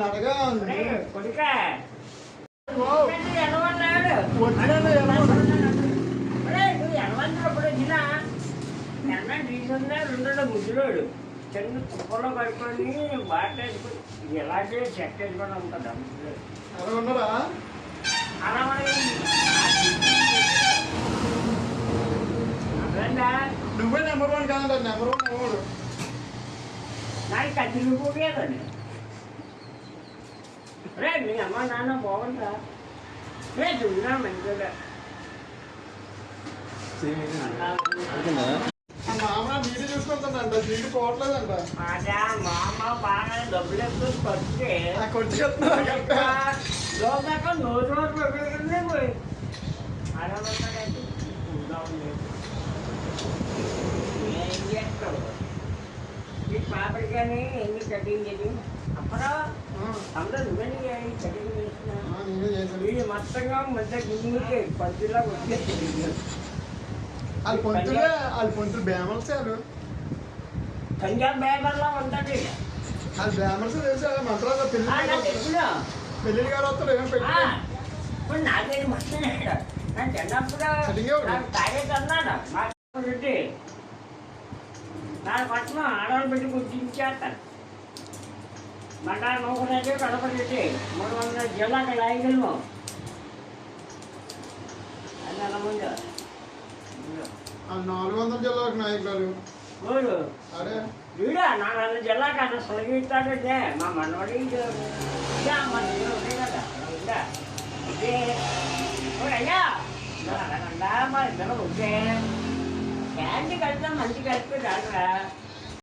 నడగా ముద్దులోడు చిన్న తుప్పలో కడుక్కొని బాట ఎలాగే చెక్ వేసుకొని ఉంటుంది అలా ఉన్నారా అలా నువ్వే నెంబర్ 1 కాదంట నెంబర్ 1 ఎవరు నాకు కత్తిరిపోయేదండి రే మీ అమ్మ నాన్న బాగుంటా రే చూసినా మంచిగా మామ నీళ్ళు చూసుకుంటుందంట నీళ్ళు పోవట్లేదంట మామ బాగా డబ్బులు ఎక్కువ ఖర్చు నోరు నోరు పోయి అలా ఏం చేస్తావు ఈ పాపడికాని ఎన్ని కటింగ్ చేసి అప్పుడా అందరూ నువ్వని కటింగ్ చేసిన వీళ్ళు మొత్తంగా మధ్య గిన్నెకి పంచులా వచ్చేసి వాళ్ళు పొంతులు బేమల్సారు పంజాబ్ బేమల్లా ఉంటుంది వాళ్ళు బేమల్స్ తెలిసి మంత్రాలు పెళ్ళి గారు వస్తారు ఏమో పెట్టి ఇప్పుడు నాకేది మస్తున్నాడు నేను చిన్నప్పుడు తాగేది అన్నాడు మా పెట్టి దాని పట్ల ఆడవాళ్ళు పెట్టి గుర్తించేస్తాను మంట నూకనైతే కడప పెట్టి 300 జిల్లాకి లాయగలము అది అలా ముందు 400 జిల్లాకు నాయకులు అరే వీడా 400 జిల్లాకి అన్న సొలగిస్తాడంటే మా మనవాడి మన కదా ఇదే అయ్యా మా ఇద్దరు ఉంటే క్యాంటీ కడతాం మంచి కలిపి రాదురా